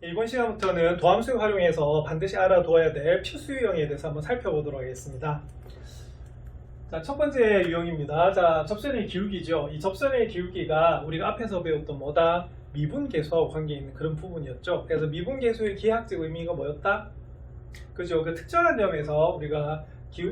이번 시간부터는 도함수 활용해서 반드시 알아두어야 될 필수 유형에 대해서 한번 살펴보도록 하겠습니다. 자, 첫 번째 유형입니다. 자, 접선의 기울기죠. 이 접선의 기울기가 우리가 앞에서 배웠던 뭐다? 미분계수하고 관계 있는 그런 부분이었죠. 그래서 미분계수의 기하학적 의미가 뭐였다? 그죠? 그 특정한 점에서 우리가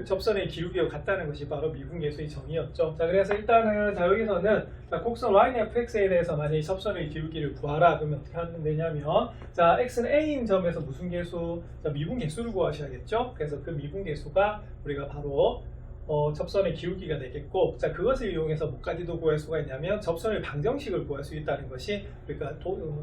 접선의 기울기와 같다는 것이 바로 미분계수의 정의였죠. 자, 그래서 일단은 자, 여기서는 자, 곡선 yfx에 대해서 만약에 접선의 기울기를 구하라 그러면 어떻게 하면 되냐면 자, x는 a인 점에서 무슨 계수? 자, 미분계수를 구하셔야겠죠. 그래서 그 미분계수가 우리가 바로 접선의 기울기가 되겠고, 자, 그것을 이용해서 뭐까지도 구할 수가 있냐면 접선의 방정식을 구할 수 있다는 것이 우리가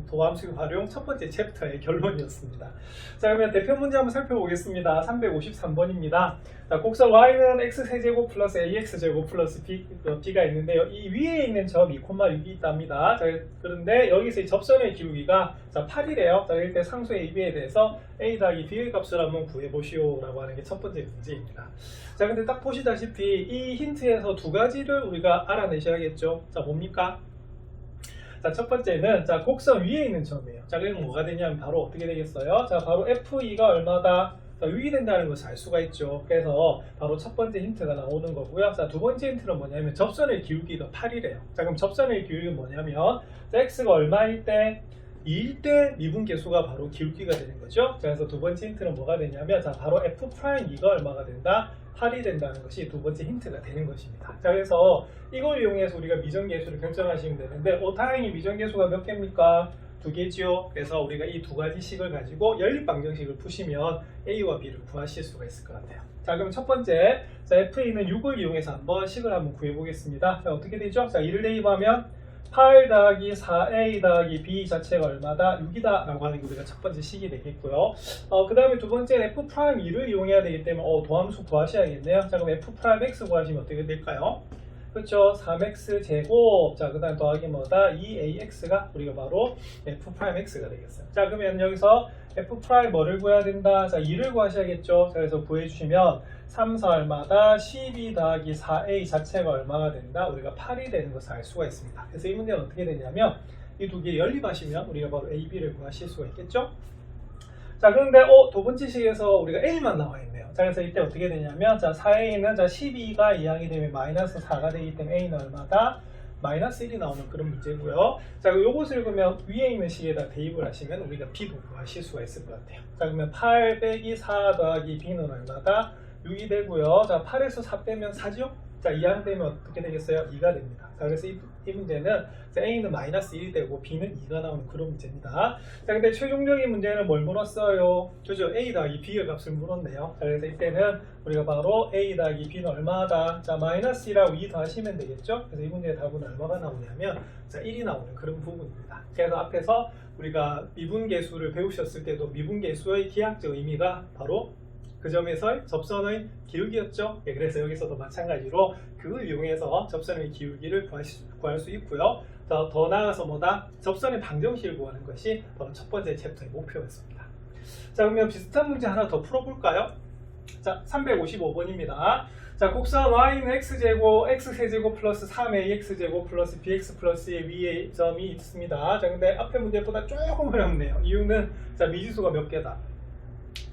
도함수 활용 첫 번째 챕터의 결론이었습니다. 자, 그러면 대표 문제 한번 살펴보겠습니다. 353번입니다. 자, 곡선 y는 x세제곱 플러스 ax제곱 플러스 b가 있는데요. 이 위에 있는 점 2,6이 있답니다. 자, 그런데 여기서 이 접선의 기울기가 자, 8이래요. 자, 이럴 때 상수의 AB에 대해서 a 더하기 b의 값을 한번 구해보시오 라고 하는 게 첫 번째 문제입니다. 자, 근데 딱 보시다시피 이 힌트에서 두 가지를 우리가 알아내셔야겠죠. 자, 뭡니까? 자, 첫 번째는 자, 곡선 위에 있는 점이에요. 자, 그럼 뭐가 되냐면 바로 어떻게 되겠어요? 자, 바로 FE가 얼마다? 자, 유의된다는 것을 알 수가 있죠. 그래서 바로 첫 번째 힌트가 나오는 거고요. 자, 두 번째 힌트는 뭐냐면 접선의 기울기가 8이래요. 자, 그럼 접선의 기울기는 뭐냐면 자, x가 얼마일 때? 2일 때 미분계수가 바로 기울기가 되는 거죠. 자, 그래서 두 번째 힌트는 뭐가 되냐면 자, 바로 f'2가 얼마가 된다? 8이 된다는 것이 두 번째 힌트가 되는 것입니다. 자, 그래서 이걸 이용해서 우리가 미정계수를 결정하시면 되는데 다행히 미정계수가 몇 개입니까? 두 개지요. 그래서 우리가 이 두 가지 식을 가지고 연립방정식을 푸시면 A와 B를 구하실 수가 있을 것 같아요. 자, 그럼 첫 번째 자, FA는 6을 이용해서 한번 식을 한번 구해보겠습니다. 자, 어떻게 되죠? 자, 2를 대입하면 8 더하기 4a 더하기 b 자체가 얼마다? 6이다 라고 하는 게 우리가 첫 번째 식이 되겠고요. 그 다음에 두 번째는 f'2를 이용해야 되기 때문에 도함수 구하셔야겠네요. 자, 그럼 f'(x) 구하시면 어떻게 될까요? 그렇죠. 3x 제곱. 자, 그 다음 더하기 뭐다? 2ax가 우리가 바로 f'x가 되겠어요. 자, 그러면 여기서 f' 뭐를 구해야 된다? 자, 2를 구하셔야겠죠. 자, 그래서 구해주시면 3, 4 얼마다? 12 더하기 4a 자체가 얼마가 된다? 우리가 8이 되는 것을 알 수가 있습니다. 그래서 이 문제는 어떻게 되냐면 이 두 개 연립하시면 우리가 바로 a, b를 구하실 수가 있겠죠. 자, 그런데 두 번째 식에서 우리가 a만 나와 있네요. 자, 그래서 이때 어떻게 되냐면 자, 4a는 자, 12가 이항이 되면 마이너스 4가 되기 때문에 a는 얼마다? 마이너스 1이 나오는 그런 문제고요. 자, 요것을 그러면 위에 있는 식에다 대입을 하시면 우리가 b도 구하실 수가 있을 것 같아요. 자, 그러면 8 빼기 4 더하기 b는 얼마다? 6이 되고요. 자, 8에서 4 빼면 4죠? 자, 이항되면 어떻게 되겠어요? 2가 됩니다. 자, 그래서 이 문제는 자, A는 마이너스 1이 되고 B는 2가 나오는 그런 문제입니다. 자, 근데 최종적인 문제는 뭘 물었어요? 그죠? A 더하기 B의 값을 물었네요. 자, 그래서 이때는 우리가 바로 A 더하기 B는 얼마다? 자, 마이너스 1하고 2 더하시면 되겠죠? 그래서 이 문제의 답은 얼마가 나오냐면 자, 1이 나오는 그런 부분입니다. 그래서 앞에서 우리가 미분계수를 배우셨을 때도 미분계수의 기하학적 의미가 바로 그 점에서의 접선의 기울기였죠. 예, 그래서 여기서도 마찬가지로 그걸 이용해서 접선의 기울기를 구할 수 있고요. 더 나아가서 뭐다? 접선의 방정식을 구하는 것이 바로 첫 번째 챕터의 목표였습니다. 자, 그러면 비슷한 문제 하나 더 풀어볼까요? 자, 355번입니다. 자, 곡선 y는 x제곱, x세제곱 플러스 3ax제곱 플러스 bx 플러스의 위에 점이 있습니다. 자, 근데 앞에 문제보다 조금 어렵네요. 이유는 자, 미지수가 몇 개다?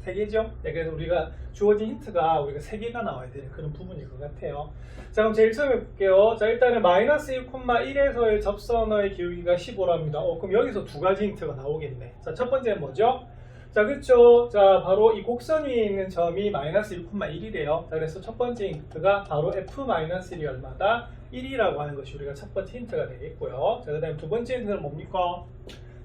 3개죠? 네, 그래서 우리가 주어진 힌트가 우리가 3개가 나와야 되는 그런 부분일 것 같아요. 자, 그럼 제일 처음에 볼게요. 자, 일단은 마이너스 1,1에서의 접선의 기울기가 15랍니다. 그럼 여기서 두 가지 힌트가 나오겠네. 자, 첫 번째는 뭐죠? 자, 그렇죠. 자, 바로 이 곡선 위에 있는 점이 마이너스 1,1이래요. 자, 그래서 첫 번째 힌트가 바로 f-1이 얼마다? 1이라고 하는 것이 우리가 첫 번째 힌트가 되겠고요. 자, 그 다음에 두 번째 힌트는 뭡니까?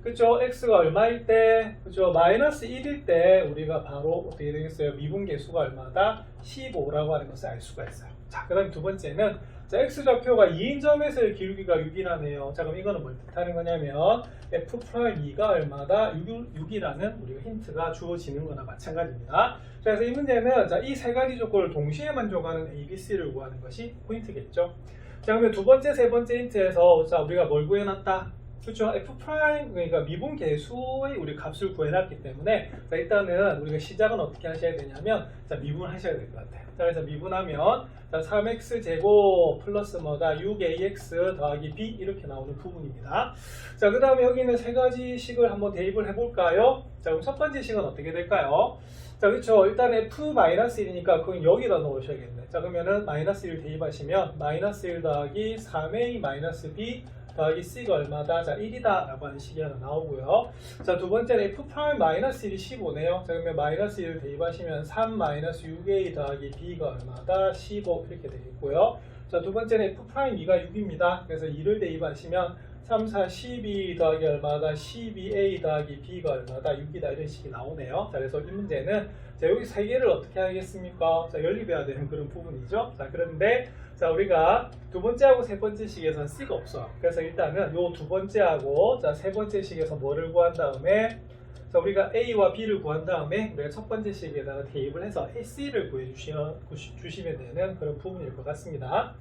그쵸? x가 얼마일 때, 그쵸? 마이너스 1일 때 우리가 바로 어떻게 되겠어요? 미분계수가 얼마다? 15라고 하는 것을 알 수가 있어요. 자, 그 다음 두 번째는 자, x좌표가 2인 점에서의 기울기가 6이라네요. 자, 그럼 이거는 뭘 뜻하는 거냐면 f'2가 얼마다? 6이라는 우리가 힌트가 주어지는 거나 마찬가지입니다. 그래서 이 문제는 자, 이 세 가지 조건을 동시에 만족하는 a, b, c를 구하는 것이 포인트겠죠. 자, 그러면 두 번째, 세 번째 힌트에서 자, 우리가 뭘 구해놨다? 그렇죠. f 프라임 그러니까 미분 계수의 우리 값을 구해놨기 때문에 자, 일단은 우리가 시작은 어떻게 하셔야 되냐면 자, 미분하셔야 될 것 같아요. 자, 그래서 미분하면 자, 3x 제곱 플러스 뭐다 6ax 더하기 b 이렇게 나오는 부분입니다. 자, 그 다음에 여기는 세 가지 식을 한번 대입을 해볼까요? 자, 그럼 첫 번째 식은 어떻게 될까요? 자, 그렇죠. 일단 f-1이니까 그건 여기다 넣으셔야겠네. 자, 그러면은 마이너스 1 대입하시면 마이너스 1 더하기 3a-b 더하기 c가 얼마다? 자, 1이다 라고 하는 식이 하나 나오고요. 자, 두 번째는 f'-1이 15네요. 자, 그러면 마이너스 1 대입하시면 3-6a 더하기 b가 얼마다? 15 이렇게 되겠고요. 자, 두 번째는 f'2가 6입니다. 그래서 2를 대입하시면 3, 4, 12 더하기 얼마다? 12a 더하기 b가 얼마다? 6이다 이런 식이 나오네요. 자, 그래서 이 문제는 자, 여기 세 개를 어떻게 하겠습니까? 자, 연립해야 되는 그런 부분이죠. 자, 그런데 자, 우리가 두 번째하고 세 번째 식에서는 C가 없어요. 그래서 일단은 요 두 번째하고 자, 세 번째 식에서 뭐를 구한 다음에 자, 우리가 A와 B를 구한 다음에 우리가 첫 번째 식에다가 대입을 해서 C를 구해주시면 되는 그런 부분일 것 같습니다.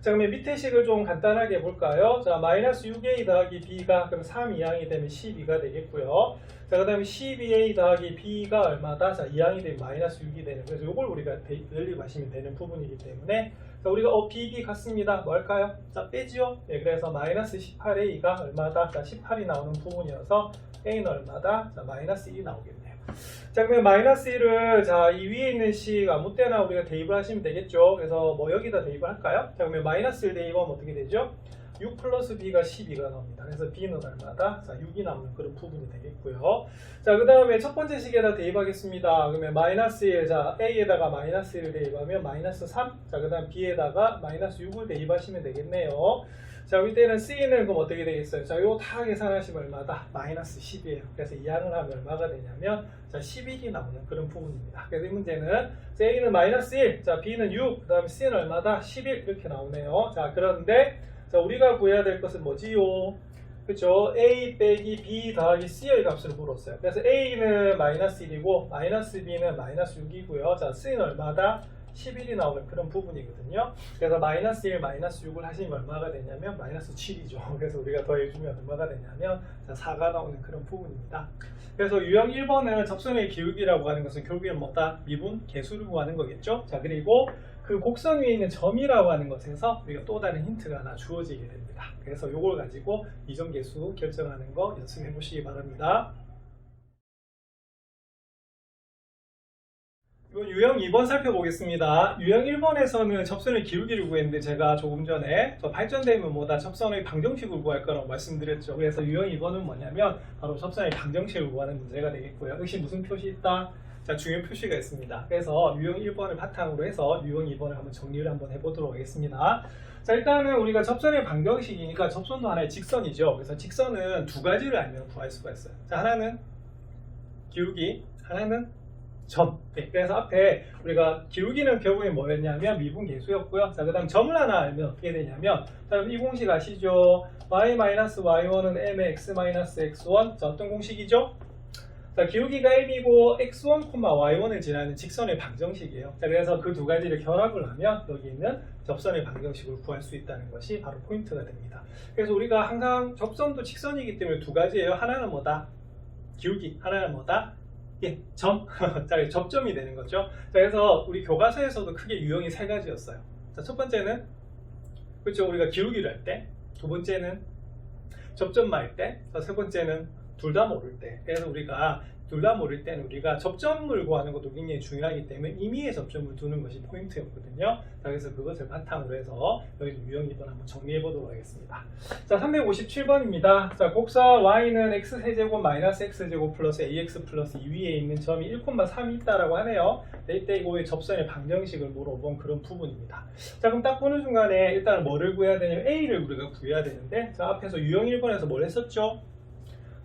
자, 그러면 밑에 식을 좀 간단하게 해볼까요? 자, 마이너스 6a 더하기 b가 그럼 3 이항이 되면 12가 되겠고요. 자, 그 다음에 12a 더하기 b가 얼마다? 자, 이항이 되면 마이너스 6이 되는. 그래서 이걸 우리가 연립하시면 되는 부분이기 때문에 자, 우리가 b 같습니다. 뭐 할까요? 자, 빼지요? 예, 그래서 마이너스 18a가 얼마다? 자, 18이 나오는 부분이어서 a는 얼마다? 자, 마이너스 1이 나오겠네요. 자, 그러면 마이너스 1을 자, 이 위에 있는 식 아무 때나 우리가 대입을 하시면 되겠죠. 그래서 뭐 여기다 대입을 할까요? 자, 그러면 마이너스 1 대입하면 어떻게 되죠? 6 플러스 b가 12가 나옵니다. 그래서 b는 얼마다? 자, 6이 나오는 그런 부분이 되겠고요. 자, 그 다음에 첫 번째 식에다 대입하겠습니다. 그러면 마이너스 1, 자, a에다가 마이너스 1을 대입하면 마이너스 3, 자, 그 다음 b에다가 마이너스 6을 대입하시면 되겠네요. 자, 이때는 C는 그럼 어떻게 되겠어요? 자, 요거 다 계산하시면 얼마다? 마이너스 10이에요. 그래서 이항을 하면 얼마가 되냐면 자, 11이 나오는 그런 부분입니다. 그래서 이 문제는 A는 마이너스 1, 자, B는 6, 그 다음에 C는 얼마다? 11 이렇게 나오네요. 자, 그런데 자, 우리가 구해야 될 것은 뭐지요? 그렇죠? A 빼기 B 더하기 C의 값을 물었어요. 그래서 A는 마이너스 1이고 마이너스 B는 마이너스 6이고요. 자, C는 얼마다? 11이 나오는 그런 부분이거든요. 그래서 마이너스 1, 마이너스 6을 하시면 얼마가 되냐면 마이너스 7이죠. 그래서 우리가 더해주면 얼마가 되냐면 4가 나오는 그런 부분입니다. 그래서 유형 1번은 접선의 기울기라고 하는 것은 결국엔 뭐다? 미분, 계수를 구하는 거겠죠. 자, 그리고 그 곡선 위에 있는 점이라고 하는 것에서 우리가 또 다른 힌트가 하나 주어지게 됩니다. 그래서 이걸 가지고 이점계수 결정하는 거 연습해 보시기 바랍니다. 이번 유형 2번 살펴보겠습니다. 유형 1번에서는 접선의 기울기를 구했는데 제가 조금 전에 발전되면 뭐다 접선의 방정식을 구할 거라고 말씀드렸죠. 그래서 유형 2번은 뭐냐면 바로 접선의 방정식을 구하는 문제가 되겠고요. 역시 무슨 표시 있다? 자, 중요 표시가 있습니다. 그래서 유형 1번을 바탕으로 해서 유형 2번을 한번 정리를 한번 해보도록 하겠습니다. 자, 일단은 우리가 접선의 방정식이니까 접선도 하나의 직선이죠. 그래서 직선은 두 가지를 알면 구할 수가 있어요. 자, 하나는 기울기, 하나는 점. 네, 그래서 앞에 우리가 기울기는 결국엔 뭐였냐면 미분 계수였고요. 자, 그 다음 점을 하나 알면 어떻게 되냐면 자, 이 공식 아시죠? y-y1은 m의 x-x1. 자, 어떤 공식이죠? 자, 기울기가 m이고 x1, y1을 지나는 직선의 방정식이에요. 자, 그래서 그 두 가지를 결합을 하면 여기 있는 접선의 방정식을 구할 수 있다는 것이 바로 포인트가 됩니다. 그래서 우리가 항상 접선도 직선이기 때문에 두 가지예요. 하나는 뭐다? 기울기. 하나는 뭐다? 예, 점. 자, 접점이 되는 거죠. 자, 그래서 우리 교과서에서도 크게 유형이 세 가지였어요. 자, 첫 번째는 그렇죠. 우리가 기울기를 할 때, 두 번째는 접점만 할 때, 세 번째는 둘 다 모를 때. 그래서 우리가 둘 다 모를 때는 우리가 접점을 구하는 것도 굉장히 중요하기 때문에 임의의 접점을 두는 것이 포인트였거든요. 자, 그래서 그것을 바탕으로 해서 여기 유형 2번 한번 정리해 보도록 하겠습니다. 자, 357번입니다. 자, 곡선 y는 x세제곱 마이너스 x제곱 플러스 ax 플러스 2위에 있는 점이 1,3이 있다라고 하네요. 이때 이거의 접선의 방정식을 물어본 그런 부분입니다. 자, 그럼 딱 보는 순간에 일단 뭐를 구해야 되냐면 a를 우리가 구해야 되는데 자, 앞에서 유형 1번에서 뭘 했었죠?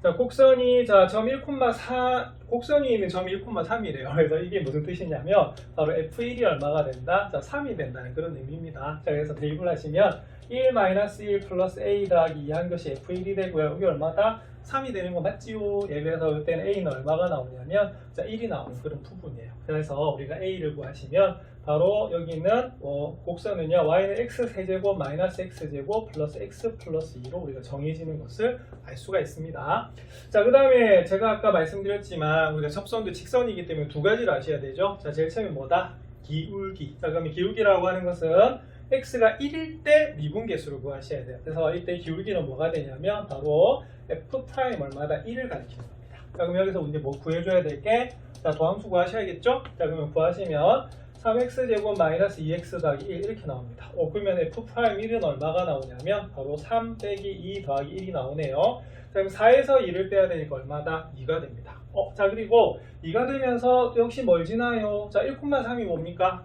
자, 곡선이 점 1,4 곡선이 있는 점이 1,3이래요. 그래서 이게 무슨 뜻이냐면 바로 f1이 얼마가 된다? 자, 3이 된다는 그런 의미입니다. 자, 그래서 대입을 하시면 1-1 플러스 a 더하기 2한 것이 f1이 되고요. 이게 얼마다? 3이 되는 거 맞지요? 예, 그래서 이때는 a는 얼마가 나오냐면 자 1이 나오는 그런 부분이에요. 그래서 우리가 a를 구하시면 바로 여기는 곡선은요 y는 x세제곱 마이너스 x제곱 플러스 x 플러스 2로 우리가 정해지는 것을 알 수가 있습니다. 자, 그 다음에 제가 아까 말씀드렸지만 우리가 접선도 직선이기 때문에 두 가지를 아셔야 되죠. 자, 제일 처음에 뭐다? 기울기. 자, 그러면 기울기라고 하는 것은 x가 1일 때 미분계수를 구하셔야 돼요. 그래서 이때 기울기는 뭐가 되냐면 바로 f 프라임 얼마다 1을 가리키는 겁니다. 자, 그럼 여기서 이제 뭐 구해줘야 될 게, 자, 도함수 구하셔야겠죠? 자, 그러면 구하시면 3x제곱 마이너스 2x 더하기 1 이렇게 나옵니다. 그러면 f 프라임 1은 얼마가 나오냐면 바로 3 빼기 2 더하기 1이 나오네요. 자, 그럼 4에서 2를 빼야 되니까 얼마다? 2가 됩니다. 자, 그리고 2가 되면서 역시 뭘 지나요? 자, 1,3이 뭡니까?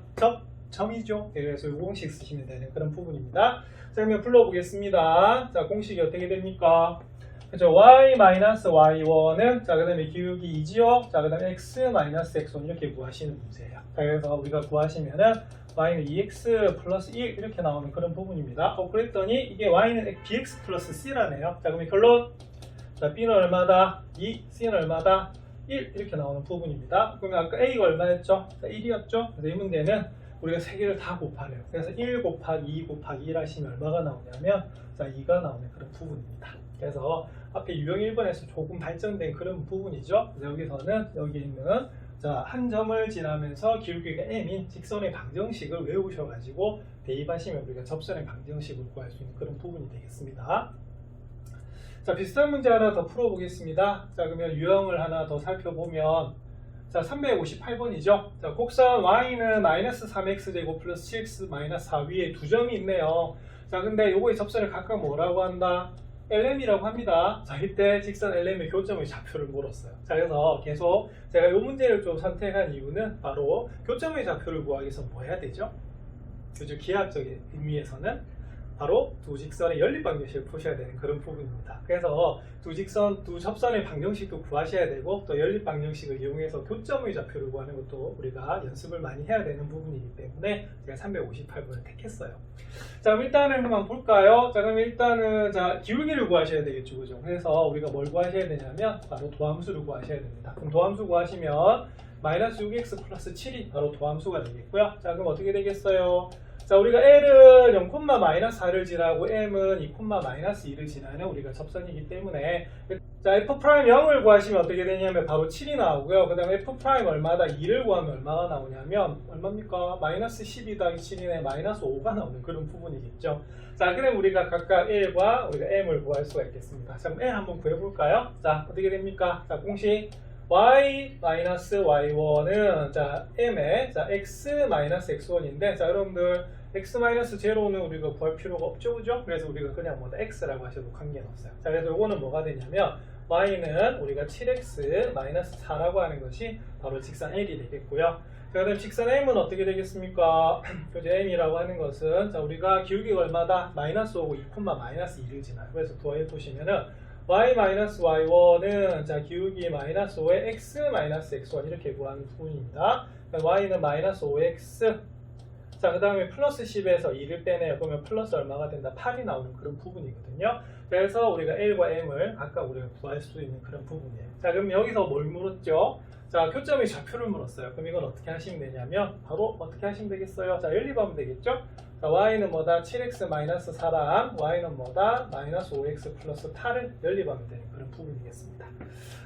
점이죠. 그래서 이 공식 쓰시면 되는 그런 부분입니다. 자, 그러면 불러보겠습니다. 자, 공식이 어떻게 됩니까? 그죠? y-y1은 자, 그 다음에 기울기 2지요. 자, 그 다음에 x-x1 이렇게 구하시는 문제예요. 자, 그래서 우리가 구하시면은 y는 2x 플러스 1 이렇게 나오는 그런 부분입니다. 그랬더니 이게 y는 bx 플러스 c라네요. 자, 그러면 결론. 자, b는 얼마다? 2, c는 얼마다? 1 이렇게 나오는 부분입니다. 그러면 아까 a가 얼마였죠? 자, 1이었죠? 그래서 이 문제는 우리가 세 개를 다 곱하래요. 그래서 1 곱하기 2 곱하기 1 하시면 얼마가 나오냐면 자, 2가 나오는 그런 부분입니다. 그래서 앞에 유형 1번에서 조금 발전된 그런 부분이죠. 그래서 여기서는 여기 있는 자, 한 점을 지나면서 기울기가 m인 직선의 방정식을 외우셔가지고 대입하시면 우리가 접선의 방정식을 구할 수 있는 그런 부분이 되겠습니다. 자, 비슷한 문제 하나 더 풀어보겠습니다. 자, 그러면 유형을 하나 더 살펴보면 자, 358번이죠. 자, 곡선 y는 마이너스 3x제곱 플러스 7x 마이너스 4 위에 두 점이 있네요. 자, 근데 요거의 접선을 각각 뭐라고 한다? LM이라고 합니다. 자, 이때 직선 LM의 교점의 좌표를 물었어요. 자, 그래서 계속 제가 이 문제를 좀 선택한 이유는 바로 교점의 좌표를 구하기 위해서 뭐 해야 되죠? 그죠? 기하학적인 의미에서는 바로 두 직선의 연립 방정식을 푸셔야 되는 그런 부분입니다. 그래서 두 접선의 방정식도 구하셔야 되고 또 연립 방정식을 이용해서 교점의 좌표를 구하는 것도 우리가 연습을 많이 해야 되는 부분이기 때문에 제가 358번을 택했어요. 자, 그럼 일단은 한번 볼까요? 자, 그럼 일단은 자, 기울기를 구하셔야 되겠죠, 그죠? 그래서 우리가 뭘 구하셔야 되냐면 바로 도함수를 구하셔야 됩니다. 그럼 도함수 구하시면 마이너스 6x 플러스 7이 바로 도함수가 되겠고요. 자, 그럼 어떻게 되겠어요? 자, 우리가 L은 0,-4를 지나고 M은 2,-2를 지나는 우리가 접선이기 때문에 자, F'0을 구하시면 어떻게 되냐면 바로 7이 나오고요. 그 다음에 F' 얼마다 2를 구하면 얼마가 나오냐면 얼마입니까? 마이너스 12 더하기 7이네 마이너스 5가 나오는 그런 부분이겠죠. 자, 그럼 우리가 각각 L과 우리가 M을 구할 수가 있겠습니다. 자, 그럼 L 한번 구해볼까요? 자, 어떻게 됩니까? 자, 공식 y-y1은 자 m의 자 x-x1인데 자 여러분들 x-0는 우리가 구할 필요가 없죠, 그죠? 그래서 우리가 그냥 뭐다 x라고 하셔도 관계는 없어요. 자, 그래서 이거는 뭐가 되냐면 y는 우리가 7x-4라고 하는 것이 바로 직선 L이 되겠고요. 자, 그다음 직선 M은 어떻게 되겠습니까? 그죠? M이라고 하는 것은 자 우리가 기울기가 얼마다? 마이너스 5고 2,-2를 지나요. 그래서 도해 보시면은 y-y1은 자 기울기 마이너스 5에 x-x1 이렇게 구하는 부분입니다. y는 마이너스 5x 자, 그 다음에 플러스 10에서 2를 빼내요. 그러면 플러스 얼마가 된다? 8이 나오는 그런 부분이거든요. 그래서 우리가 L과 M을 각각 우리가 구할 수 있는 그런 부분이에요. 자, 그럼 여기서 뭘 물었죠? 자, 교점의 좌표를 물었어요. 그럼 이건 어떻게 하시면 되냐면 바로 어떻게 하시면 되겠어요? 자, 연립하면 되겠죠? 자, y는 뭐다? 7x-4랑 y는 뭐다? 마이너스 5x 플러스 8을 연립하면 되는 그런 부분이겠습니다.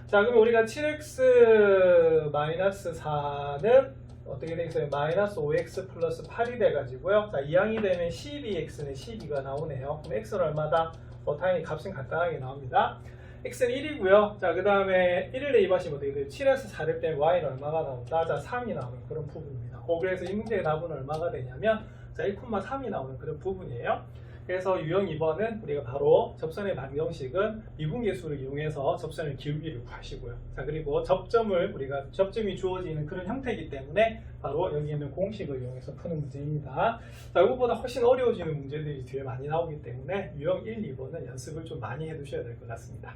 자, 그럼 우리가 7x-4는 어떻게 되겠어요? 마이너스 5x 플러스 8이 돼가지고요. 자, 2항이 되면 12x는 12가 나오네요. 그럼 x는 얼마다? 당연히 값은 간단하게 나옵니다. x는 1이고요. 자, 그 다음에 1을 대입하시면 어떻게 돼요? 7에서 4를 빼면 y는 얼마가 나온다? 자, 3이 나오는 그런 부분입니다. 그래서 이 문제의 답은 얼마가 되냐면 자, 1,3이 나오는 그런 부분이에요. 그래서 유형 2번은 우리가 바로 접선의 방정식은 미분계수를 이용해서 접선의 기울기를 구하시고요. 자, 그리고 접점이 주어지는 그런 형태이기 때문에 바로 여기 있는 공식을 이용해서 푸는 문제입니다. 자, 이것보다 훨씬 어려워지는 문제들이 뒤에 많이 나오기 때문에 유형 1, 2번은 연습을 좀 많이 해두셔야 될 것 같습니다.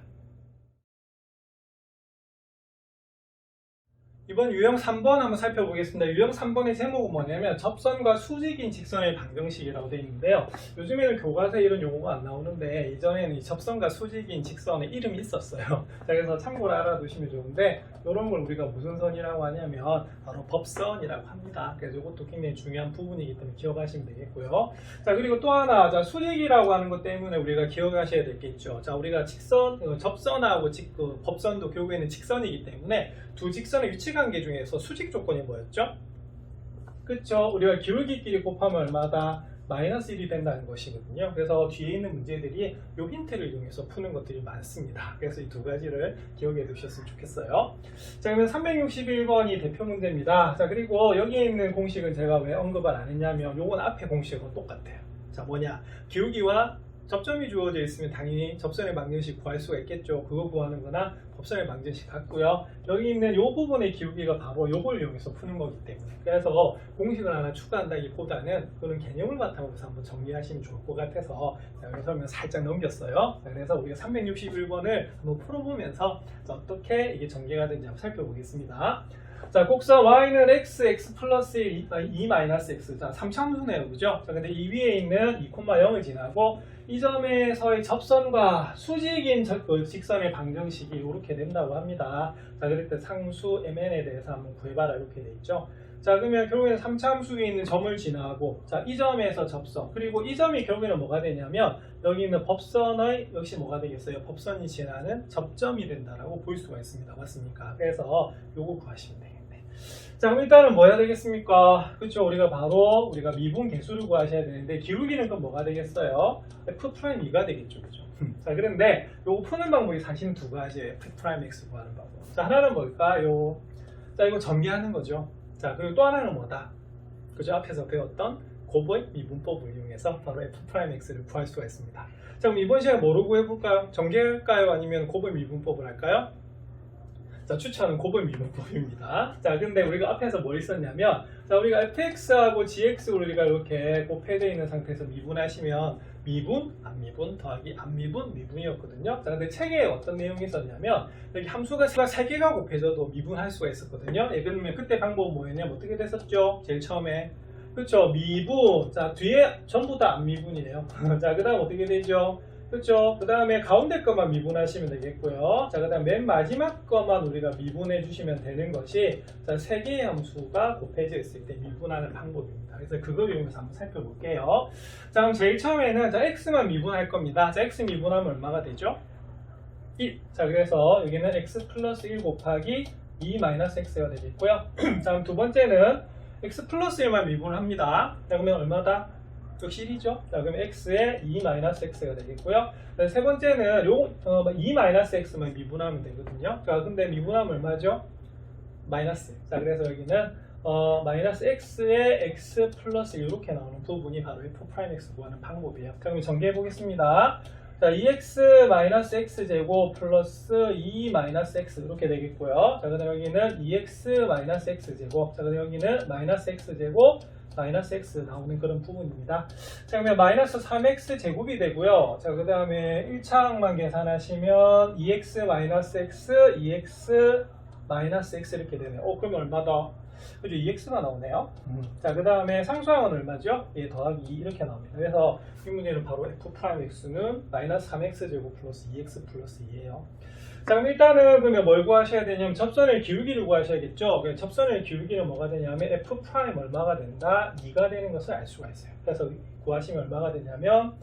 이번 유형 3번 한번 살펴보겠습니다. 유형 3번의 제목은 뭐냐면 접선과 수직인 직선의 방정식이라고 되어 있는데요. 요즘에는 교과서에 이런 용어가 안 나오는데 이전에는 이 접선과 수직인 직선의 이름이 있었어요. 자, 그래서 참고로 알아두시면 좋은데 이런 걸 우리가 무슨 선이라고 하냐면 바로 법선이라고 합니다. 그래서 이것도 굉장히 중요한 부분이기 때문에 기억하시면 되겠고요. 자, 그리고 또 하나, 자, 수직이라고 하는 것 때문에 우리가 기억하셔야 될 게 있죠. 자, 우리가 직선, 접선하고 법선도 결국에는 직선이기 때문에 두 직선의 위치관계 중에서 수직 조건이 뭐였죠? 그쵸? 우리가 기울기끼리 곱하면 얼마다? 마이너스 1이 된다는 것이거든요. 그래서 뒤에 있는 문제들이 이 힌트를 이용해서 푸는 것들이 많습니다. 그래서 이 두 가지를 기억해 두셨으면 좋겠어요. 자, 그러면 361번이 대표 문제입니다. 자, 그리고 여기에 있는 공식은 제가 왜 언급을 안 했냐면 요건 앞에 공식은 똑같아요. 자, 뭐냐? 기울기와 접점이 주어져 있으면 당연히 접선의 방정식 구할 수가 있겠죠. 그거 구하는 거나 법선의 방정식 같고요. 여기 있는 이 부분의 기울기가 바로 이걸 이용해서 푸는 거기 때문에 그래서 공식을 하나 추가한다기보다는 그런 개념을 바탕으로 해서 한번 정리하시면 좋을 것 같아서 그래서 살짝 넘겼어요. 그래서 우리가 361번을 한번 풀어보면서 어떻게 이게 전개가 되는지 한번 살펴보겠습니다. 자, 곡선 y는 x 플러스 2 마이너스 x. 자, 3차함수네요. 그죠? 자, 근데 이 위에 있는 2,0을 지나고 이 점에서의 접선과 수직인 직선의 방정식이 이렇게 된다고 합니다. 자, 그럴 때 상수 mn에 대해서 한번 구해봐라 이렇게 돼 있죠. 자, 그러면 결국에는 3차함수 위에 있는 점을 지나고 자, 이 점에서 접선 그리고 이 점이 결국에는 뭐가 되냐면 여기 있는 법선의 역시 뭐가 되겠어요? 법선이 지나는 접점이 된다라고 볼 수가 있습니다. 맞습니까? 그래서 요거 구하시면 돼요. 자, 그럼 일단은 뭐 해야 되겠습니까? 그렇죠. 우리가 미분 개수를 구하셔야 되는데 기울기는 그럼 뭐가 되겠어요? F'2가 되겠죠. 그죠? 자, 그런데 요거 푸는 방법이 사실은 두 가지예요. F'X 구하는 방법. 자, 하나는 뭘까요? 자, 이거 전개하는 거죠. 자, 그리고 또 하나는 뭐다? 그죠? 앞에서 배웠던 곱의 미분법을 이용해서 바로 F'X를 구할 수가 있습니다. 자, 그럼 이번 시간에 뭐로 구해볼까요? 전개할까요? 아니면 곱의 미분법을 할까요? 자, 추천은 곱의 미분법입니다. 자, 근데 우리가 앞에서 뭘 있었냐면, 자, 우리가 fx하고 gx를 우리가 이렇게 곱해져 있는 상태에서 미분하시면 미분, 안미분, 더하기 안미분, 미분이었거든요. 자, 근데 책에 어떤 내용이 있었냐면 여기 함수가 3개가 곱해져도 미분할 수가 있었거든요. 예, 그러면 그때 방법은 뭐였냐면 어떻게 됐었죠? 제일 처음에. 그렇죠. 미분. 자, 뒤에 전부 다 안미분이에요. 자, 그 다음 어떻게 되죠? 그렇죠. 그 다음에 가운데 것만 미분하시면 되겠고요. 자, 그 다음 맨 마지막 것만 우리가 미분해 주시면 되는 것이 자, 3개의 함수가 곱해져 있을 때 미분하는 방법입니다. 그래서 그걸 이용해서 한번 살펴볼게요. 자, 그럼 제일 처음에는 자, x만 미분할 겁니다. 자, x 미분하면 얼마가 되죠? 1. 자, 그래서 여기는 x 플러스 1 곱하기 2 마이너스 x가 되겠고요. 자, 그럼 두 번째는 x 플러스 1만 미분을 합니다. 자, 그러면 얼마다? 역시 1이죠. 자, 그럼 x에 2-x가 되겠고요. 세 번째는 요 2-x만 미분하면 되거든요. 자, 근데 미분하면 얼마죠? 마이너스. 자, 그래서 여기는 마이너스 x에 x 플러스 이렇게 나오는 부분이 바로 f'x 구하는 방법이에요. 그럼 전개해 보겠습니다. 자, 2x 마이너스 x 제곱 플러스 2 마이너스 x 이렇게 되겠고요. 자, 그다음 여기는 2x 마이너스 x 제곱. 자, 그다음 여기는 마이너스 x 제곱 마이너스 x 나오는 그런 부분입니다. 자, 그러면 마이너스 3x 제곱이 되고요. 자, 그 다음에 1차항만 계산하시면 2x 마이너스 x, 2x 마이너스 x 이렇게 되네요. 그러면 얼마 더? 그죠? 2x가 나오네요. 자, 그 다음에 상수항은 얼마죠? 예, 더하기 2 이렇게 나옵니다. 그래서 이 문제는 바로 f'x는 마이너스 3x 제곱 플러스 2x 플러스 2예요. 자, 그럼 일단은 그러면 뭘 구하셔야 되냐면 접선의 기울기를 구하셔야겠죠. 접선의 기울기는 뭐가 되냐면 f' 얼마가 된다? 2가 되는 것을 알 수가 있어요. 그래서 구하시면 얼마가 되냐면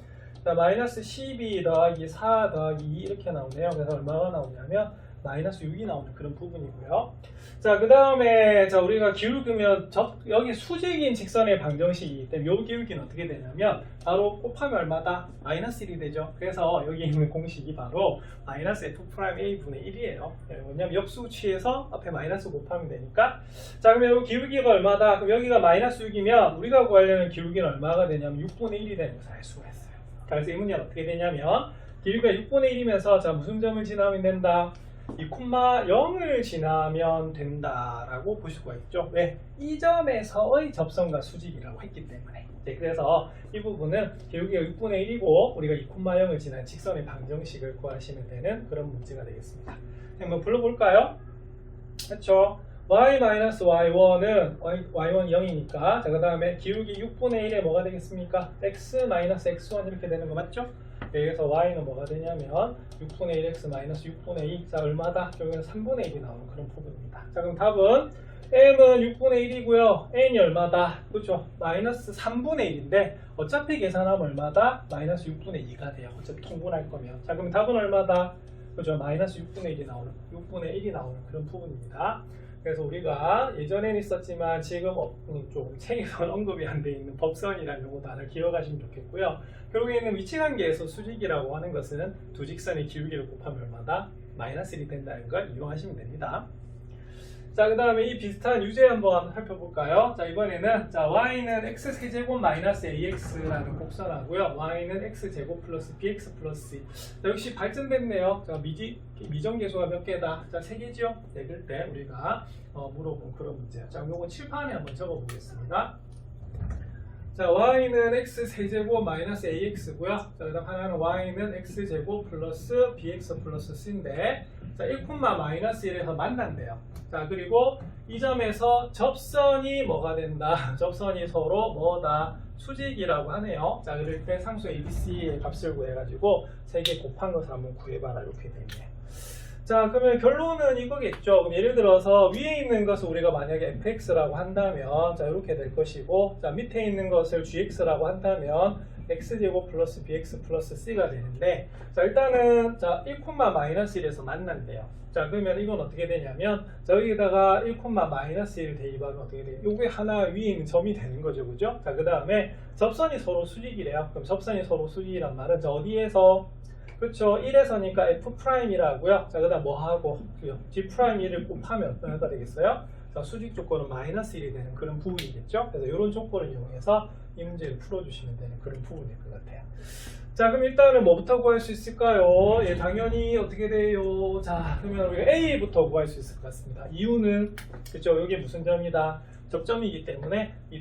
자, 마이너스 12 더하기 4 더하기 2 이렇게 나오네요. 그래서 얼마가 나오냐면 마이너스 6이 나오는 그런 부분이고요. 자, 그 다음에 자, 우리가 기울기면 여기 수직인 직선의 방정식이기 때문에 이 기울기는 어떻게 되냐면 바로 곱하면 얼마다? 마이너스 1이 되죠. 그래서 여기 있는 공식이 바로 마이너스 f'A분의 1이에요. 왜냐면 역수 취해서 앞에 마이너스 곱하면 되니까. 자, 그러면 이 기울기가 얼마다? 그럼 여기가 마이너스 6이면 우리가 구하려는 기울기는 얼마가 되냐면 6분의 1이 되는 것을 알 수가 있어요. 그래서 이 문제는 어떻게 되냐면 기울기가 6분의 1이면서 자, 무슨 점을 지나면 된다? 2,0을 지나면 된다라고 볼 수가 있죠. 왜? 이 점에서의 접선과 수직이라고 했기 때문에. 네, 그래서 이 부분은 기울기가 6분의 1이고 우리가 2,0을 지난 직선의 방정식을 구하시면 되는 그런 문제가 되겠습니다. 한번 불러볼까요? 그렇죠. y-y1은 y1 0이니까 자, 그 다음에 기울기 6분의 1에 뭐가 되겠습니까? x-x1 이렇게 되는 거 맞죠? 여기서 y는 뭐가 되냐면 6분의 1 x-6분의 2. 자, 얼마다? 결국엔 3분의 1이 나오는 그런 부분입니다. 자, 그럼 답은 m은 6분의 1이고요. n이 얼마다? 그렇죠? 마이너스 3분의 1인데 어차피 계산하면 얼마다? 마이너스 6분의 2가 돼요. 어차피 통분할 거면. 자, 그럼 답은 얼마다? 그죠? 마이너스 6분의 1이 나오는, 6분의 1이 나오는 그런 부분입니다. 그래서 우리가 예전엔 있었지만 지금 좀 책에서 언급이 안 돼 있는 법선이라는 용어 단어를 기억하시면 좋겠고요. 결국에는 위치관계에서 수직이라고 하는 것은 두 직선의 기울기를 곱하면 얼마다? 마이너스 1이 된다는 걸 이용하시면 됩니다. 자, 그 다음에 이 비슷한 유제 한번 살펴볼까요? 자, 이번에는 자, y는 x세제곱 마이너스 ax라는 곡선하고요. y는 x제곱 플러스 bx 플러스 c. 자, 역시 발전됐네요. 자, 미정계수가 몇 개다? 자, 3개죠? 읽을 때 우리가 물어본 그런 문제예요. 자, 요거 칠판에 한번 적어보겠습니다. 자, y는 x세제곱 마이너스 ax고요. 자, 그 다음 하나는 y는 x제곱 플러스 bx 플러스 c인데 자, 1,-1에서 만난대요. 자, 그리고 이 점에서 접선이 뭐가 된다? 접선이 서로 뭐다? 수직이라고 하네요. 자, 그럴 때 상수 ABC의 값을 구해가지고 3개 곱한 것을 한번 구해봐라. 이렇게 되네요. 자, 그러면 결론은 이거겠죠. 그럼 예를 들어서 위에 있는 것을 우리가 만약에 fx라고 한다면 자, 이렇게 될 것이고 자, 밑에 있는 것을 gx라고 한다면 x제곱 플러스 bx 플러스 c가 되는데 자, 일단은 자, 1,-1에서 만난대요. 자, 그러면 이건 어떻게 되냐면 자, 여기다가 1,-1을 대입하면 어떻게 돼요? 요게 하나 위에 있는 점이 되는 거죠. 그죠? 자, 그 다음에 접선이 서로 수직이래요. 그럼 접선이 서로 수직이란 말은 자, 어디에서? 그렇죠. 1에서니까 f'이라고요. 자, 그 다음 뭐하고? g'1을 곱하면 얼마가 되겠어요? 자, 수직 조건은 마이너스 1이 되는 그런 부분이겠죠. 그래서 이런 조건을 이용해서 이 문제를 풀어주시면 되는 그런 부분일 것 같아요. 자, 그럼 일단은 뭐부터 구할 수 있을까요? 예, 당연히 어떻게 돼요? 자, 그러면 우리가 A부터 구할 수 있을 것 같습니다. 이유는, 그렇죠. 이게 무슨 점이다? 접점이기 때문에 이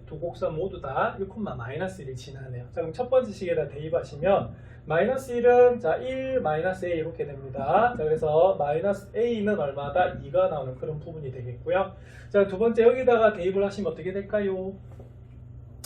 두 곡선 모두 다 1,-1을 지나네요. 자, 그럼 첫 번째 식에다 대입하시면 마이너스 1은 자, 1 마이너스 A 이렇게 됩니다. 자, 그래서 마이너스 A는 얼마다? 2가 나오는 그런 부분이 되겠고요. 자, 두 번째 여기다가 대입을 하시면 어떻게 될까요?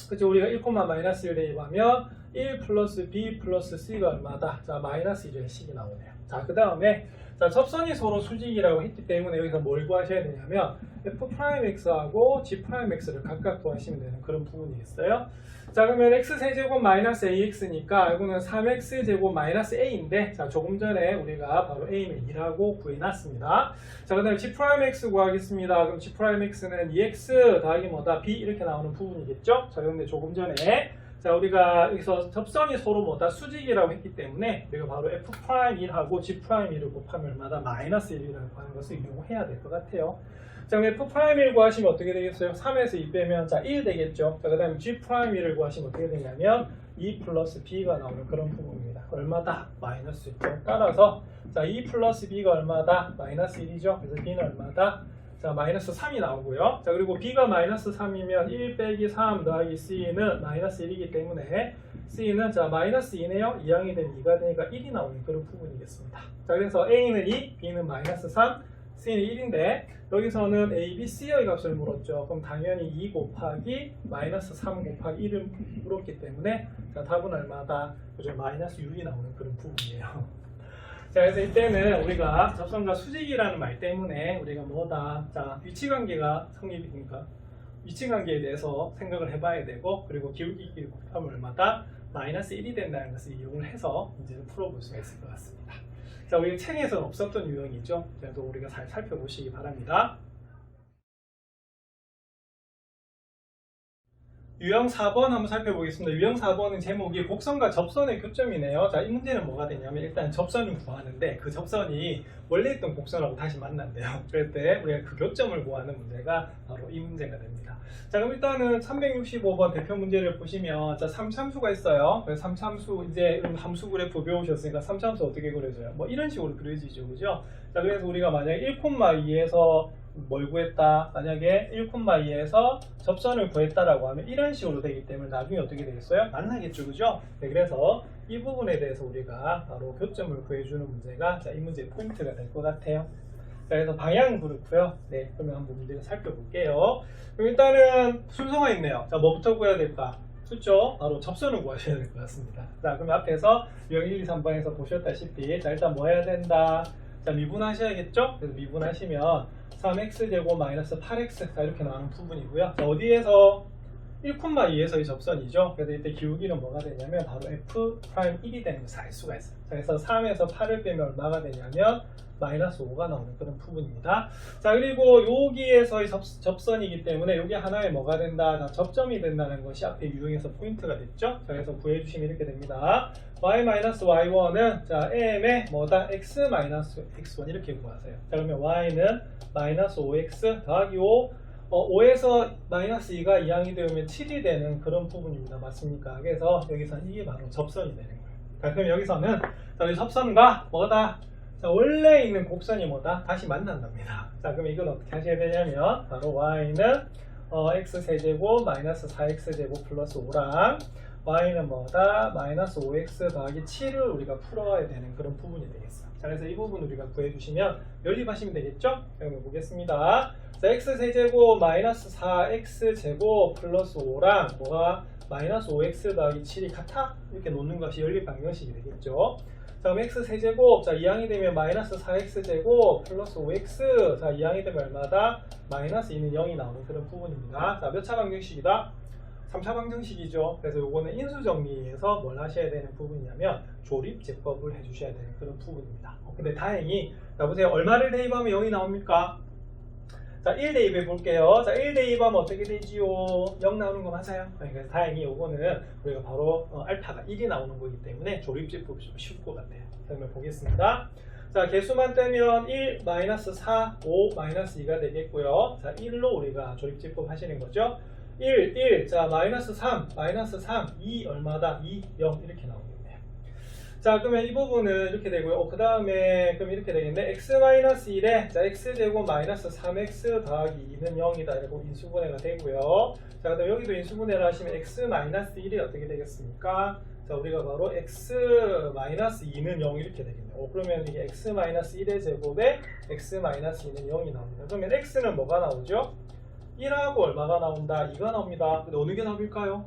그렇죠. 우리가 1,-1을 대입하면 1 플러스 B 플러스 C가 얼마다? 자, 마이너스 1의 식이 나오네요. 자, 그 다음에 자, 접선이 서로 수직이라고 했기 때문에 여기서 뭘 구하셔야 되냐면 f'x하고 g'x를 각각 구하시면 되는 그런 부분이겠어요. 자, 그러면 x세제곱 마이너스 ax니까 이거는 3x제곱 마이너스 a인데 자, 조금 전에 우리가 바로 a는 2라고 구해놨습니다. 자, 그 다음에 g'x 구하겠습니다. 그럼 g'x는 2x 더하기 뭐다? b 이렇게 나오는 부분이겠죠. 자, 그런데 조금 전에 자, 우리가 여기서 접선이 서로 뭐다? 수직이라고 했기 때문에 우리가 바로 f'1하고 g'1을 곱하면 얼마다? 마이너스 1이라고 하는 것을 이용해야 될 것 같아요. 자, 그럼 f'1 구하시면 어떻게 되겠어요? 3에서 2 빼면 자, 1 되겠죠. 자, 그 다음에 g'1을 구하시면 어떻게 되냐면 2 플러스 b가 나오는 그런 부분입니다. 얼마다? 마이너스 1죠. 따라서 자, 2 플러스 b가 얼마다? 마이너스 1이죠. 그래서 b는 얼마다? 자, 마이너스 3이 나오고요. 자, 그리고 b가 마이너스 3이면 1 빼기 3 더하기 c는 마이너스 1이기 때문에 c는 자, 마이너스 2네요. 2항이 되면 2가 되니까 1이 나오는 그런 부분이겠습니다. 자, 그래서 a는 2, b는 마이너스 3, c는 1인데 여기서는 a, b, c의 값을 물었죠. 그럼 당연히 2 곱하기 마이너스 3 곱하기 1을 물었기 때문에 자, 답은 얼마다? 그죠? 마이너스 6이 나오는 그런 부분이에요. 자, 그래서 이때는 우리가 접선과 수직이라는 말 때문에 우리가 뭐다? 자, 위치관계가 성립이니까 위치관계에 대해서 생각을 해봐야 되고 그리고 기울기 곱하면 얼마다? 마이너스 1이 된다는 것을 이용을 해서 문제를 풀어볼 수가 있을 것 같습니다. 자, 우리 책에서는 없었던 유형이죠. 그래서 우리가 잘 살펴보시기 바랍니다. 유형 4번 한번 살펴보겠습니다. 유형 4번은 제목이 곡선과 접선의 교점이네요. 자, 이 문제는 뭐가 되냐면 일단 접선을 구하는데 그 접선이 원래 있던 곡선하고 다시 만난대요. 그럴 때 우리가 그 교점을 구하는 문제가 바로 이 문제가 됩니다. 자, 그럼 일단은 365번 대표 문제를 보시면 자, 3참수가 있어요. 그래서 3참수 이제 함수 그래프 배우셨으니까 3참수 어떻게 그려져요? 뭐 이런 식으로 그려지죠. 그죠? 자, 그래서 우리가 만약에 1,2에서 뭘 구했다? 만약에 1,2에서 접선을 구했다라고 하면 이런 식으로 되기 때문에 나중에 어떻게 되겠어요? 만나겠죠, 그죠? 네, 그래서 이 부분에 대해서 우리가 바로 교점을 구해주는 문제가 자, 이 문제의 포인트가 될 것 같아요. 그래서 방향은 그렇고요. 네, 그러면 한번 문제를 살펴볼게요. 그럼 일단은 순서가 있네요. 자, 뭐부터 구해야 될까? 그렇죠? 바로 접선을 구하셔야 될 것 같습니다. 자, 그럼 앞에서 유형 1, 2, 3번에서 보셨다시피 자, 일단 뭐 해야 된다? 자, 미분하셔야겠죠? 그래서 미분하시면 3x제곱 마이너스 8x 자, 이렇게 나오는 부분이고요. 자, 어디에서? 1,2에서의 접선이죠. 그래서 이때 기울기는 뭐가 되냐면 바로 f'1이 되는 것을 알 수가 있어요. 자, 그래서 3에서 8을 빼면 얼마가 되냐면 마이너스 5가 나오는 그런 부분입니다. 자, 그리고 여기에서의 접선이기 때문에 여기 하나에 뭐가 된다? 자, 접점이 된다는 것이 앞에 유형에서 포인트가 됐죠. 자, 그래서 구해주시면 이렇게 됩니다. y-y1은 자, am의 뭐다? x-x1 이렇게 구하세요. 자, 그러면 y는 마이너스 5x 더하기 5 5에서 마이너스 2가 이항이 되면 7이 되는 그런 부분입니다. 맞습니까? 그래서 여기서는 이게 바로 접선이 되는 거예요. 자, 그럼 여기서는 자, 이 접선과 뭐다? 자, 원래 있는 곡선이 뭐다? 다시 만난답니다. 자, 그럼 이건 어떻게 하셔야 되냐면 바로 y는 x세제곱 마이너스 4x제곱 플러스 5랑 y는 뭐다? 마이너스 5x 더하기 7을 우리가 풀어야 되는 그런 부분이 되겠어요. 자, 그래서 이 부분 우리가 구해주시면 연립하시면 되겠죠? 그럼 보겠습니다. 자, x세제곱 마이너스 4x제곱 플러스 5랑 뭐가 마이너스 5x 더하기 7이 같아? 이렇게 놓는 것이 연립 방정식이 되겠죠. 자, 그럼 x세제곱 자, 이항이 되면 마이너스 4x제곱 플러스 5x 자, 이항이 되면 얼마다? 마이너스 2는 0이 나오는 그런 부분입니다. 자, 몇 차 방정식이다? 3차 방정식이죠. 그래서 요거는 인수 정리에서 뭘 하셔야 되는 부분이냐면 조립제법을 해주셔야 되는 그런 부분입니다. 근데 다행히 자, 보세요. 얼마를 대입하면 0이 나옵니까? 자, 1 대입해 볼게요. 자, 1 대입하면 어떻게 되지요? 0 나오는 거 맞아요? 그래서 다행히 요거는 우리가 바로 알파가 1이 나오는 거기 때문에 조립제법이 좀 쉬울 것 같아요. 그러면 보겠습니다. 자, 개수만 떼면 1, 마이너스 4, 5, 마이너스 2가 되겠고요. 자, 1로 우리가 조립제법 하시는 거죠. 1, 1, 자, 마이너스 3, 마이너스 3, 2 얼마다? 2, 0 이렇게 나오겠네요. 자, 그러면 이 부분은 이렇게 되고요. 그 다음에 그럼 이렇게 되겠네. x-1에 자, x제곱 마이너스 3x 더하기 2는 0이다. 이러고 인수분해가 되고요. 자, 그다음 여기도 인수분해를 하시면 x-1이 어떻게 되겠습니까? 자, 우리가 바로 x-2는 0 이렇게 되겠네요. 그러면 이게 x-1의 제곱에 x-2는 0이 나옵니다. 그러면 x는 뭐가 나오죠? 1하고 얼마가 나온다? 2가 나옵니다. 근데 어느 게 나올까요?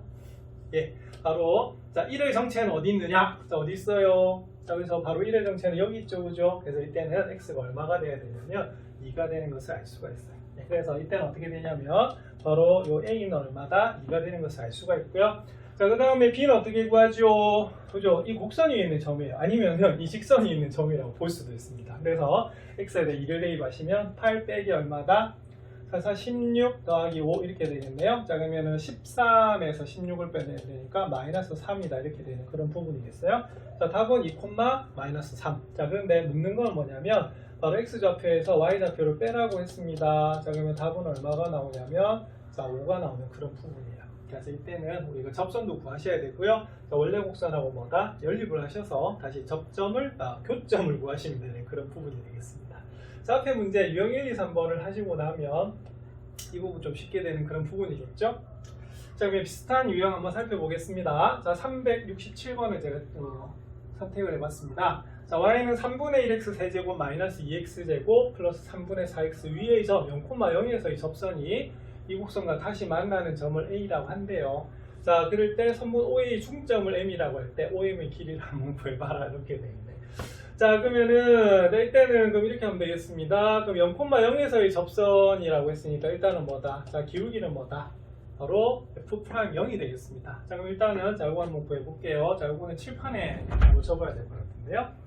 예, 바로 자, 1의 정체는 어디 있느냐? 자, 어디 있어요? 자, 그래서 바로 1의 정체는 여기 있죠, 그죠? 그래서 이때는 x가 얼마가 돼야 되냐면 2가 되는 것을 알 수가 있어요. 네, 그래서 이때는 어떻게 되냐면 바로 요 a는 얼마다? 2가 되는 것을 알 수가 있고요. 자, 그 다음에 b는 어떻게 구하죠? 그죠? 이 곡선이 있는 점이에요. 아니면 이 직선이 있는 점이라고 볼 수도 있습니다. 그래서 x에 대해 2를 대입하시면 8 빼기 얼마다? 그래서 16 더하기 5 이렇게 되겠네요. 자, 그러면은 13에서 16을 빼내야 되니까 마이너스 3이다 이렇게 되는 그런 부분이겠어요. 자, 답은 2, 마이너스 3. 자, 그런데 묻는 건 뭐냐면 바로 x좌표에서 y좌표를 빼라고 했습니다. 자, 그러면 답은 얼마가 나오냐면 자, 5가 나오는 그런 부분이에요. 그래서 이때는 우리가 접선도 구하셔야 되고요. 자, 원래 곡선하고 뭐다? 연립을 하셔서 다시 교점을 구하시면 되는 그런 부분이 되겠습니다. 자, 앞에 문제 유형 1, 2, 3번을 하시고 나면 이 부분 좀 쉽게 되는 그런 부분이겠죠? 자, 그럼 비슷한 유형 한번 살펴보겠습니다. 자, 367번을 제가 선택을 해봤습니다. 자, y는 3분의 1x 세제곱 마이너스 2x제곱 플러스 3분의 4x 위의 점 0,0에서의 접선이 이 곡선과 다시 만나는 점을 a라고 한대요. 자, 그럴 때 선분 O의 중점을 m이라고 할 때 OM의 길이를 한번 구해봐라 이렇게 되는데, 자, 그러면은 이때는 그럼 이렇게 하면 되겠습니다. 그럼 0,0에서의 접선이라고 했으니까 일단은 뭐다? 자, 기울기는 뭐다? 바로 f'0이 되겠습니다. 자, 그럼 일단은 자, 이거 한번 구해볼게요. 자, 이거는 칠판에 한번 적어야 될 것 같은데요.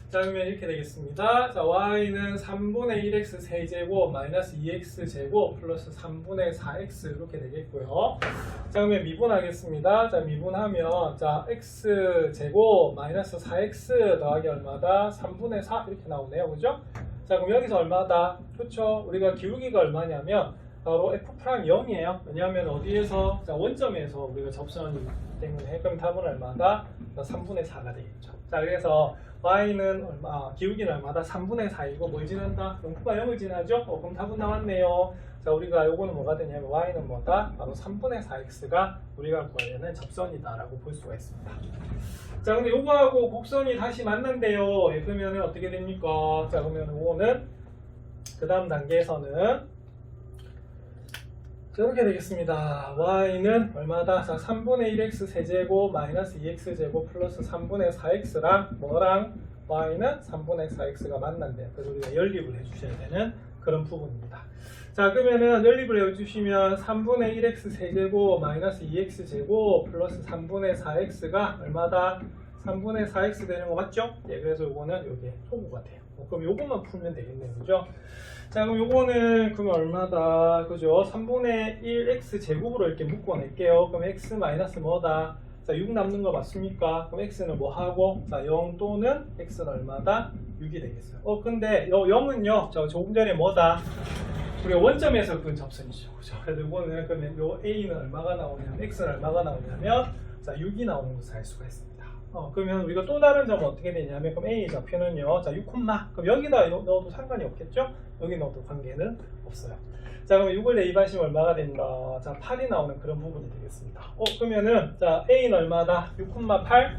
자, 그러면 이렇게 되겠습니다. 자, y는 3분의 1x 세제곱 마이너스 2x 제곱 플러스 3분의 4x 이렇게 되겠고요. 자, 그러면 미분하겠습니다. 자, 미분하면 자, x 제곱 마이너스 4x 더하기 얼마다? 3분의 4 이렇게 나오네요, 그죠? 자, 그럼 여기서 얼마다? 그렇죠? 우리가 기울기가 얼마냐면 바로 f'0이에요. 왜냐하면 어디에서? 자, 원점에서 우리가 접선이기 때문에 그럼 답은 얼마다? 3분의 4가 되겠죠. 자, 그래서 y는 기울기는 얼마다? 3분의 4이고 뭘 지난다? 0,0을 지나죠? 그럼 답은 나왔네요. 자, 우리가 요거는 뭐가 되냐면 y는 뭐다? 바로 3분의 4x가 우리가 구해야 되는 접선이다 라고 볼 수가 있습니다. 자, 근데 요거하고 곡선이 다시 만난대요. 그러면 어떻게 됩니까? 자, 그러면 요거는 그 다음 단계에서는 이렇게 되겠습니다. y는 얼마다? 자, 3분의 1x 세제곱 마이너스 2x제곱 플러스 3분의 4x랑 뭐랑 y는 3분의 4x가 만난대요. 그래서 우리가 연립을 해주셔야 되는 그런 부분입니다. 자, 그러면은 연립을 해주시면 3분의 1x 세제곱 마이너스 2x제곱 플러스 3분의 4x가 얼마다? 3분의 4x 되는 거 맞죠? 예, 그래서 요거는 여기에 소구가 돼요. 그럼 요것만 풀면 되겠네요. 그죠? 자, 그럼 요거는 그러면 얼마다? 그죠? 3분의 1x 제곱으로 이렇게 묶어낼게요. 그럼 x 마이너스 뭐다? 자, 6 남는 거 맞습니까? 그럼 x는 뭐 하고? 자, 0 또는 x는 얼마다? 6이 되겠어요. 근데 요 0은요, 저 조금 전에 뭐다? 우리가 원점에서 그 접선이죠. 그죠? 그래서 요거는 그러면 요 a는 얼마가 나오냐면, x는 얼마가 나오냐면, 자, 6이 나오는 것을 알 수가 있습니다. 그러면 우리가 또 다른 점은 어떻게 되냐면, 그럼 A 좌표는요, 자, 6, 그럼 여기다 넣어도 상관이 없겠죠? 여기 넣어도 관계는 없어요. 자, 그럼 6을 대입하시면 얼마가 된다? 자, 8이 나오는 그런 부분이 되겠습니다. 그러면은, 자, A는 얼마다? 6,8?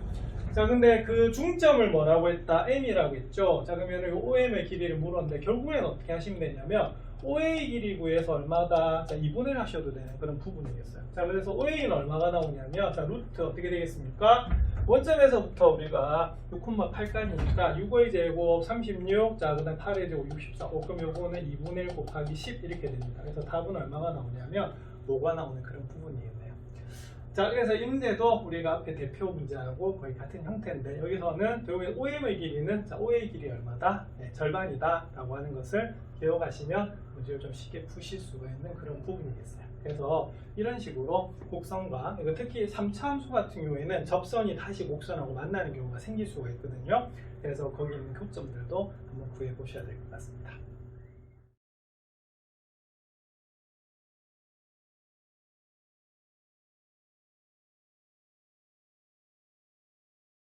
자, 근데 그 중점을 뭐라고 했다? M이라고 했죠? 자, 그러면은 요 OM의 길이를 물었는데, 결국에는 어떻게 하시면 되냐면, OA 길이 구해서 얼마다? 자, 2분의 1 하셔도 되는 그런 부분이겠어요. 자, 그래서 OA는 얼마가 나오냐면, 자, 루트 어떻게 되겠습니까? 원점에서부터 우리가 6,8까지니까 6의 제곱 36, 자, 그 다음 8의 제곱 64. 그럼 요거는 2분의 1 곱하기 10 이렇게 됩니다. 그래서 답은 얼마가 나오냐면 5가 나오는 그런 부분이겠네요. 자, 그래서 이 문제도 우리가 앞에 대표 문제하고 거의 같은 형태인데, 여기서는 결국에 OM의 길이는, 자, OA 길이 얼마다? 네, 절반이다 라고 하는 것을 기억하시면 문제를 좀 쉽게 푸실 수가 있는 그런 부분이겠어요. 그래서 이런 식으로 곡선과, 특히 3차함수 같은 경우에는 접선이 다시 곡선하고 만나는 경우가 생길 수가 있거든요. 그래서 거기 있는 교점들도 한번 구해 보셔야 될 것 같습니다.